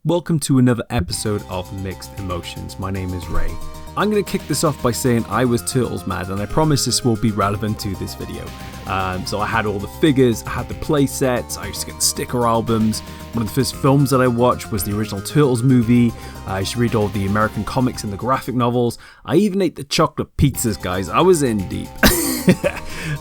Welcome to another episode of Mixed Emotions. My name is Ray. I'm going to kick this off by saying I was Turtles mad, and I promise this will be relevant to this video. So I had all the figures, I had the play sets, I used to get the sticker albums. One of the first films that I watched was the original Turtles movie. I used to read all the American comics and the graphic novels. I even ate the chocolate pizzas, guys. I was in deep.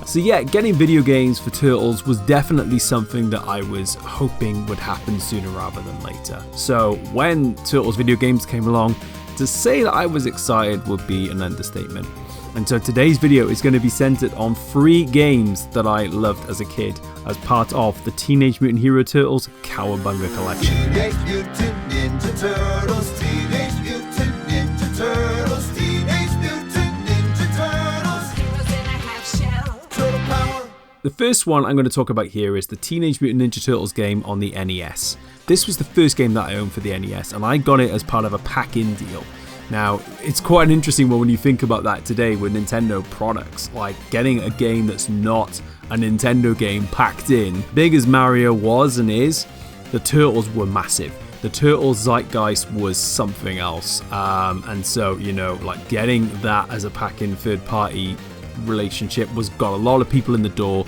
So yeah, getting video games for Turtles was definitely something that I was hoping would happen sooner rather than later. So when Turtles video games came along, to say that I was excited would be an understatement. And so today's video is going to be centered on 3 games that I loved as a kid as part of the Teenage Mutant Ninja Turtles Cowabunga Collection. Teenage Mutant Ninja Turtles, Teenage Mutant Ninja Turtles, Teenage Mutant Ninja Turtles. Heroes in a half shell. Turtle power. The first one I'm going to talk about here is the Teenage Mutant Ninja Turtles game on the NES. This was the first game that I owned for the NES, and I got it as part of a pack-in deal. Now, it's quite an interesting one when you think about that today with Nintendo products, like getting a game that's not a Nintendo game packed in. Big as Mario was and is, the Turtles were massive. The Turtles zeitgeist was something else. And so, you know, like getting that as a pack-in third-party relationship got a lot of people in the door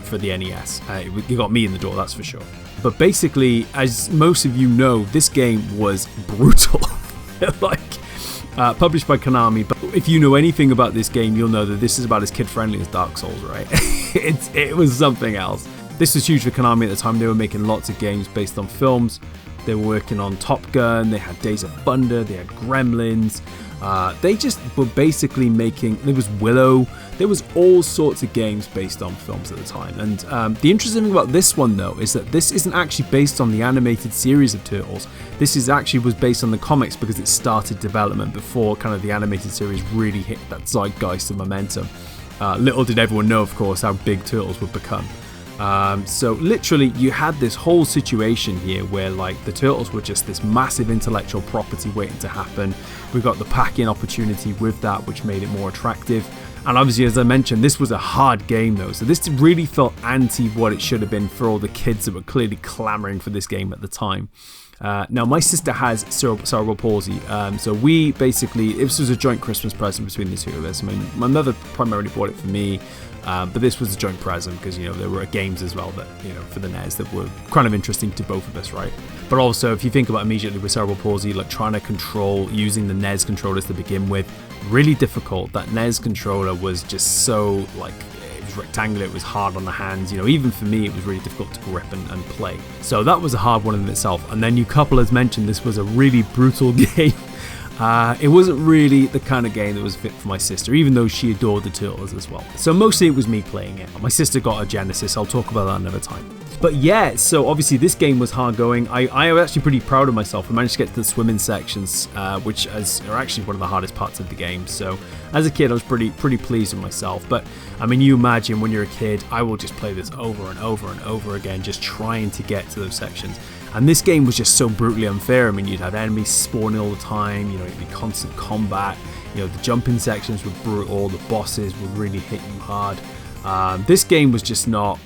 for the NES. It got me in the door, that's for sure. But basically, as most of you know, this game was brutal. Published by Konami, but if you know anything about this game, you'll know that this is about as kid-friendly as Dark Souls, right? It was something else. This was huge for Konami at the time. They were making lots of games based on films. They were working on Top Gun, they had Days of Thunder, they had Gremlins. They just were basically making, there was Willow, there was all sorts of games based on films at the time. And the interesting thing about this one though is that this isn't actually based on the animated series of Turtles. This was based on the comics because it started development before kind of the animated series really hit that zeitgeist of momentum. Little did everyone know, of course, how big Turtles would become. So literally you had this whole situation here where like the Turtles were just this massive intellectual property waiting to happen. We got the pack-in opportunity with that, which made it more attractive. And obviously, as I mentioned, this was a hard game though, so this really felt anti what it should have been for all the kids that were clearly clamoring for this game at the time. Now, my sister has cerebral palsy, so we basically, this was a joint Christmas present between the two of us. I mean, my mother primarily bought it for me, but this was a joint present because, you know, there were games as well that, you know, for the NES that were kind of interesting to both of us, right? But also, if you think about immediately with cerebral palsy, like trying to control using the NES controllers to begin with, really difficult. That NES controller was just so, like, it was rectangular, it was hard on the hands, you know, even for me it was really difficult to grip and play. So that was a hard one in itself. And then you couple, as mentioned, this was a really brutal game. It wasn't really the kind of game that was fit for my sister, even though she adored the Turtles as well. So mostly it was me playing it. My sister got a Genesis, I'll talk about that another time. But yeah, so obviously this game was hard going. I was actually pretty proud of myself. I managed to get to the swimming sections, which are actually one of the hardest parts of the game. So as a kid, I was pretty pleased with myself. But I mean, you imagine when you're a kid, I will just play this over and over and over again, just trying to get to those sections. And this game was just so brutally unfair. I mean, you'd have enemies spawning all the time, you know, it'd be constant combat, you know, the jumping sections were brutal, the bosses would really hit you hard. This game was just not,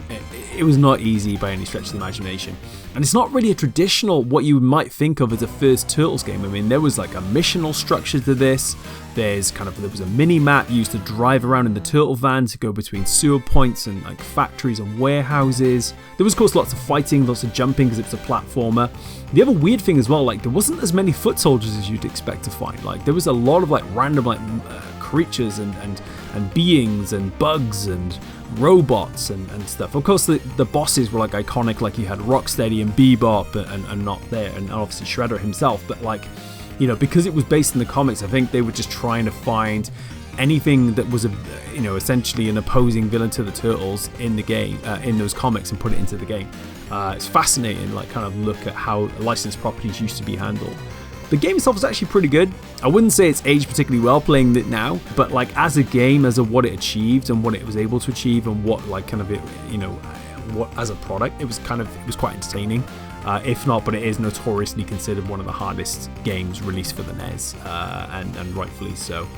it was not easy by any stretch of the imagination. And it's not really a traditional, what you might think of as a first Turtles game. I mean, there was like a missional structure to this. There was a mini map used to drive around in the turtle van to go between sewer points and like factories and warehouses. There was of course lots of fighting, lots of jumping because it's a platformer. The other weird thing as well, like there wasn't as many foot soldiers as you'd expect to find. Like there was a lot of like random like creatures and beings and bugs and robots and stuff. Of course the bosses were like iconic, like you had Rocksteady and Bebop and not there, and obviously Shredder himself, but like, you know, because it was based in the comics, I think they were just trying to find anything that was essentially an opposing villain to the Turtles in the game, in those comics, and put it into the game. It's fascinating, like kind of look at how licensed properties used to be handled. The game itself is actually pretty good. I wouldn't say it's aged particularly well playing it now, but like as a game, as of what it achieved and what it was able to achieve and what like kind of it, you know, what as a product, it was quite entertaining. If not, but it is notoriously considered one of the hardest games released for the NES, and rightfully so.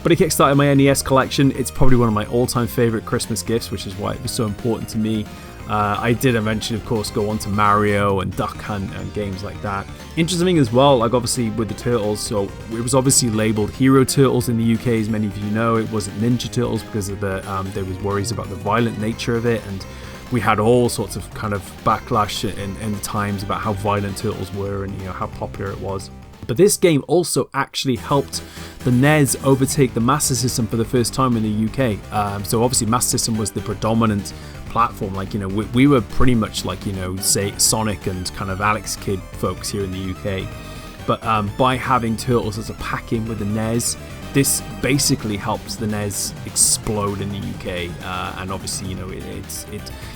But it kickstarted my NES collection. It's probably one of my all-time favorite Christmas gifts, which is why it was so important to me. I did eventually, of course, go on to Mario and Duck Hunt and games like that. Interesting as well, like obviously with the Turtles, so it was obviously labeled Hero Turtles in the UK, as many of you know. It wasn't Ninja Turtles because of the there was worries about the violent nature of it, and we had all sorts of kind of backlash in the times about how violent Turtles were and how popular it was. But this game also actually helped the NES overtake the Master System for the first time in the UK. So obviously Master System was the predominant platform. Like, we were pretty much like, say Sonic and kind of Alex Kidd folks here in the UK. But by having Turtles as a pack-in with the NES, this basically helps the NES explode in the UK, and obviously,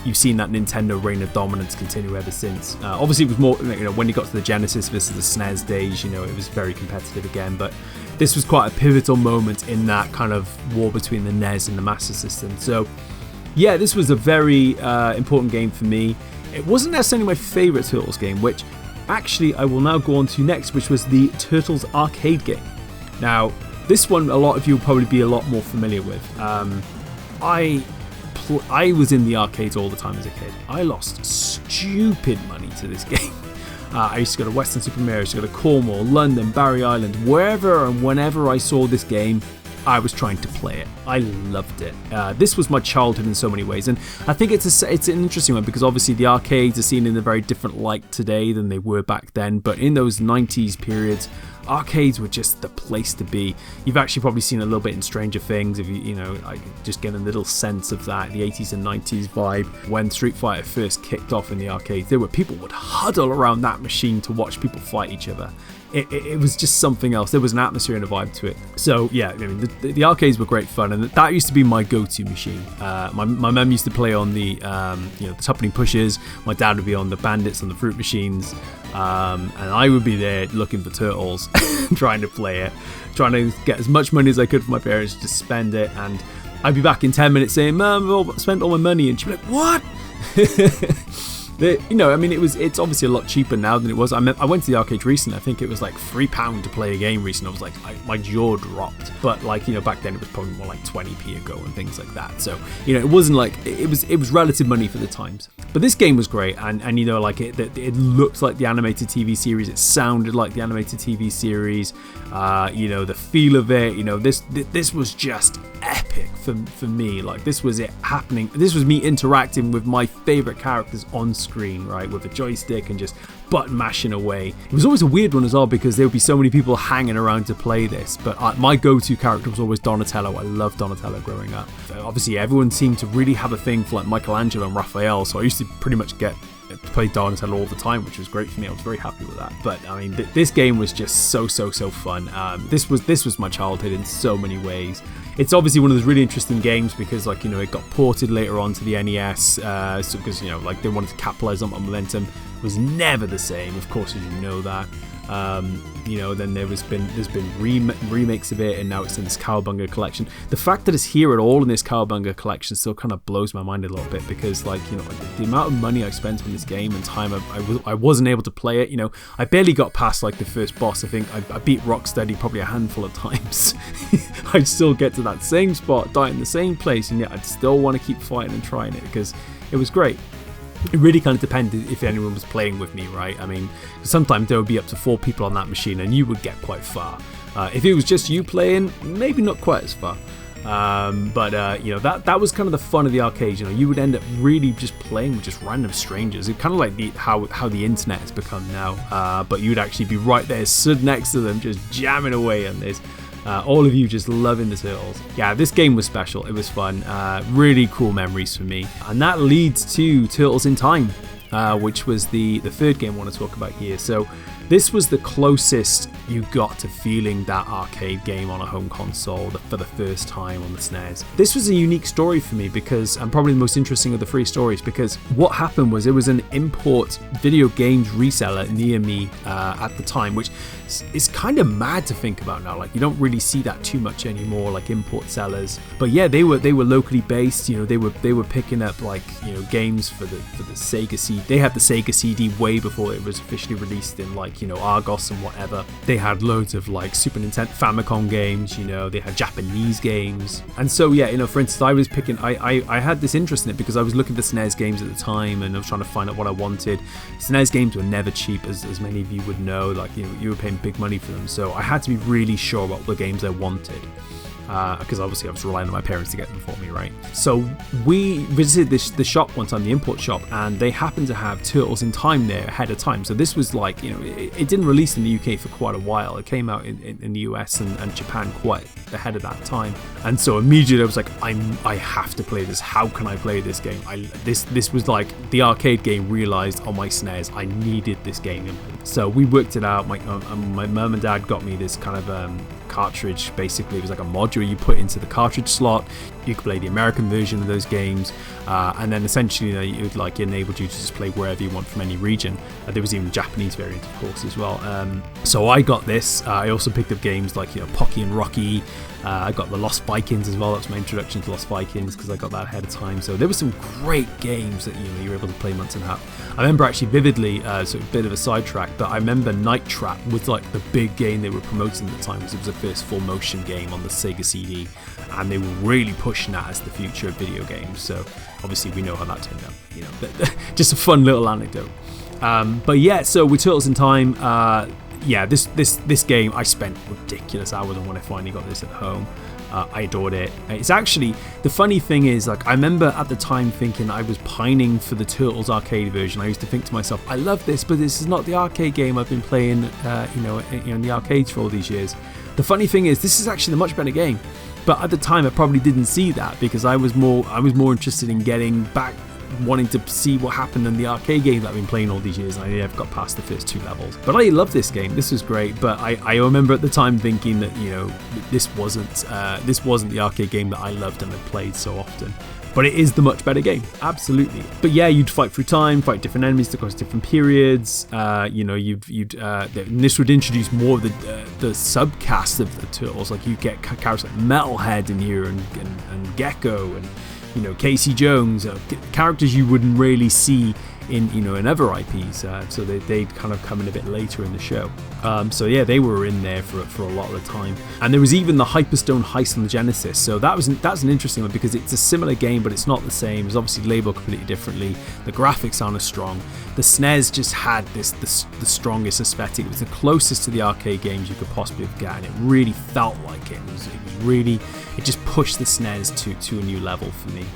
you've seen that Nintendo reign of dominance continue ever since. Obviously, it was more, when you got to the Genesis versus the SNES days, it was very competitive again. But this was quite a pivotal moment in that kind of war between the NES and the Master System. So, yeah, this was a very important game for me. It wasn't necessarily my favorite Turtles game, which actually I will now go on to next, which was the Turtles arcade game. Now, this one, a lot of you will probably be a lot more familiar with. I was in the arcades all the time as a kid. I lost stupid money to this game. I used to go to Western Supermare, I used to go to Cornwall, London, Barry Island, wherever and whenever I saw this game, I was trying to play it. I loved it. This was my childhood in so many ways, and I think it's an interesting one because obviously the arcades are seen in a very different light today than they were back then. But in those 90s periods, arcades were just the place to be. You've actually probably seen a little bit in Stranger Things, if I just get a little sense of that, the 80s and 90s vibe. When Street Fighter first kicked off in the arcades, people would huddle around that machine to watch people fight each other. It was just something else. There was an atmosphere and a vibe to it. So yeah, the arcades were great fun, and that used to be my go-to machine. My mum used to play on the the Tuppenny Pushers. My dad would be on the Bandits and the Fruit Machines, and I would be there looking for Turtles, trying to play it, trying to get as much money as I could for my parents to spend it, and I'd be back in 10 minutes saying, "Mum, I've spent all my money," and she'd be like, "What?" It's obviously a lot cheaper now than it was. I went to the arcade recently. I think it was like £3 to play a game recently. I was like, my jaw dropped. But back then it was probably more like 20p a go and things like that. So it wasn't like it was relative money for the times. But this game was great, and it looked like the animated TV series. It sounded like the animated TV series. The feel of it. This was just epic for me. Like, this was it happening. This was me interacting with my favorite characters on screen, right, with a joystick and just button mashing away. It was always a weird one as well because there would be so many people hanging around to play this, but my go-to character was always Donatello. I loved Donatello growing up. Obviously everyone seemed to really have a thing for like Michelangelo and Raphael, so I used to pretty much get to play Donatello all the time, which was great for me. I was very happy with that. But this game was just so fun. This was my childhood in so many ways. It's obviously one of those really interesting games because it got ported later on to the NES, because they wanted to capitalize on momentum. It was never the same, of course, as you know that. Then there's been remakes of it, and now it's in this Cowabunga Collection. The fact that it's here at all in this Cowabunga Collection still kind of blows my mind a little bit because the amount of money I spent on this game and time I wasn't able to play it. I barely got past the first boss. I think I beat Rocksteady probably a handful of times. I'd still get to that same spot, die in the same place, and yet I'd still want to keep fighting and trying it because it was great. It really kind of depended if anyone was playing with me, right? Sometimes there would be up to 4 people on that machine and you would get quite far. If it was just you playing, maybe not quite as far. That was kind of the fun of the arcade. You would end up really just playing with just random strangers. It's kind of like how the internet has become now. But you'd actually be right there, stood next to them, just jamming away on this. All of you just loving the Turtles. Yeah, this game was special. It was fun. Really cool memories for me. And that leads to Turtles in Time, which was the third game I want to talk about here. So this was the closest you got to feeling that arcade game on a home console for the first time on the SNES. This was a unique story for me because, and probably the most interesting of the 3 stories, because what happened was it was an import video games reseller near me at the time, which is kind of mad to think about now. You don't really see that too much anymore, import sellers. But yeah, they were locally based. They were picking up games for the Sega CD they had the Sega CD way before it was officially released in like, you know, Argos and whatever. They had loads of like Super Nintendo, Famicom games, you know, they had Japanese games. And so, yeah, you know, for instance, I was picking, I had this interest in it because I was looking for SNES games at the time and I was trying to find out what I wanted. SNES games were never cheap, as many of you would know, like, you know, you were paying big money for them. So I had to be really sure about the games I wanted. Because obviously I was relying on my parents to get them for me, right? So we visited the shop one time, the import shop, and they happened to have Turtles in Time there ahead of time. So this was like, you know, it didn't release in the UK for quite a while. It came out in the US and Japan quite ahead of that time. And so immediately I was like, I have to play this. How can I play this game? This was like the arcade game realized on my SNES. I needed this game. So we worked it out. My mum and dad got me this kind of cartridge. Basically, it was like a module you put into the cartridge slot. You could play the American version of those games, and then essentially, you know, it would like enabled you to just play wherever you want from any region. There was even a Japanese variant, of course, as well. So I got this. I also picked up games like, you know, Pocky and Rocky. I got the Lost Vikings as well. That was my introduction to Lost Vikings because I got that ahead of time. So there were some great games that, you know, you were able to play months and a half. I remember actually vividly, so a bit of a sidetrack, but I remember Night Trap was like the big game they were promoting at the time because it was the first full motion game on the Sega CD, and they were really pushing that as the future of video games. So obviously we know how that turned out, you know, but just a fun little anecdote. But yeah, so with Turtles in Time, yeah, this game, I spent ridiculous hours on when I finally got this at home. I adored it. It's actually, the funny thing is, like, I remember at the time thinking I was pining for the Turtles arcade version. I used to think to myself, I love this, but this is not the arcade game I've been playing, you know, in the arcades for all these years. The funny thing is, this is actually a much better game. But at the time, I probably didn't see that because I was more interested in getting back, wanting to see what happened in the arcade game that I've been playing all these years, and I never got past the first 2 levels. But I love this game. This was great. But I remember at the time thinking that, you know, this wasn't the arcade game that I loved and had played so often. But it is the much better game, absolutely. But yeah, you'd fight through time, fight different enemies across different periods. You know, this would introduce more of the subcast of the Turtles. Like, you get characters like Metalhead in here and Gecko and, you know, Casey Jones, characters you wouldn't really see in, you know, in other IPs. So they'd kind of come in a bit later in the show. So yeah, they were in there for a lot of the time. And there was even the Hyperstone Heist on the Genesis. So that's an interesting one because it's a similar game, but it's not the same. It's obviously labeled completely differently. The graphics aren't as strong. The SNES just had the strongest aesthetic. It was the closest to the arcade games you could possibly have gotten. It really felt like it. It just pushed the SNES to a new level for me.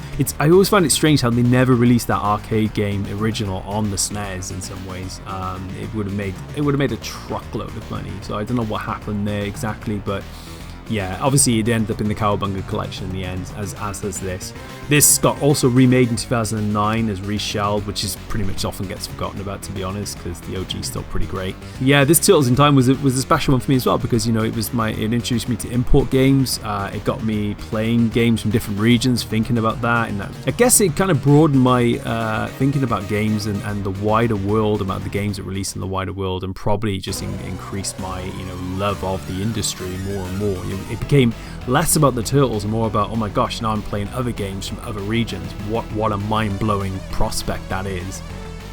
I always find it strange how they never released that arcade game original on the SNES. In some ways, it would have made a truckload of money. So I don't know what happened there exactly, but yeah, obviously it ended up in the Cowabunga Collection in the end, as does this. This got also remade in 2009 as reshelled, which is pretty much often gets forgotten about, to be honest, because the OG is still pretty great. Yeah, this Turtles in Time was a special one for me as well, because, you know, it introduced me to import games. It got me playing games from different regions, thinking about that, and I guess it kind of broadened my thinking about games and the wider world, about the games that release in the wider world, and probably just increased my, you know, love of the industry more and more. It became less about the Turtles and more about, oh my gosh, now I'm playing other games from other regions. What a mind-blowing prospect that is.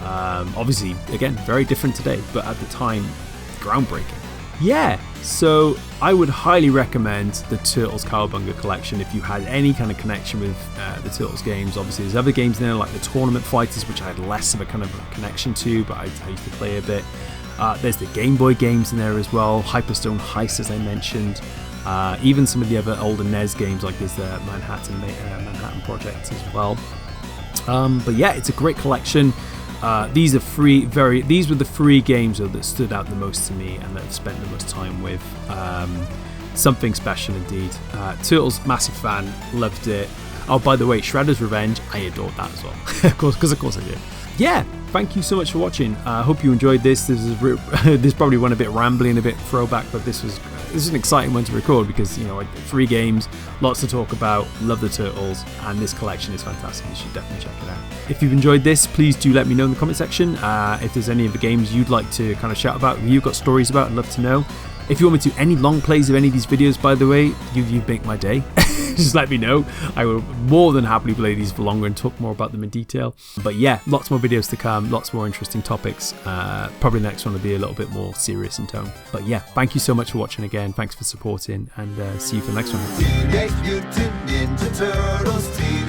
Obviously, again, very different today, but at the time, groundbreaking. Yeah, so I would highly recommend the Turtles Cowabunga Collection if you had any kind of connection with the Turtles games. Obviously, there's other games in there like the Tournament Fighters, which I had less of a kind of a connection to, but I used to play a bit. There's the Game Boy games in there as well, Hyperstone Heist, as I mentioned. Even some of the other older NES games, like there's the Manhattan Project as well. But yeah, it's a great collection. These were the 3 games that stood out the most to me and that I've spent the most time with. Something special indeed. Turtles, massive fan, loved it. Oh, by the way, Shredder's Revenge, I adored that as well. Of course I did. Yeah, thank you so much for watching. I hope you enjoyed this. This probably went a bit rambling, a bit throwback, but this is an exciting one to record because, you know, 3 games, lots to talk about, love the Turtles, and this collection is fantastic. You should definitely check it out. If you've enjoyed this, please do let me know in the comment section. If there's any of the games you'd like to kind of shout about, you've got stories about, I'd love to know. If you want me to do any long plays of any of these videos, by the way, you make my day. Just let me know. I will more than happily play these for longer and talk more about them in detail. But yeah, lots more videos to come, lots more interesting topics. Probably the next one will be a little bit more serious in tone. But yeah, thank you so much for watching again. Thanks for supporting, and see you for the next one. Teenage Mutant Ninja Turtles.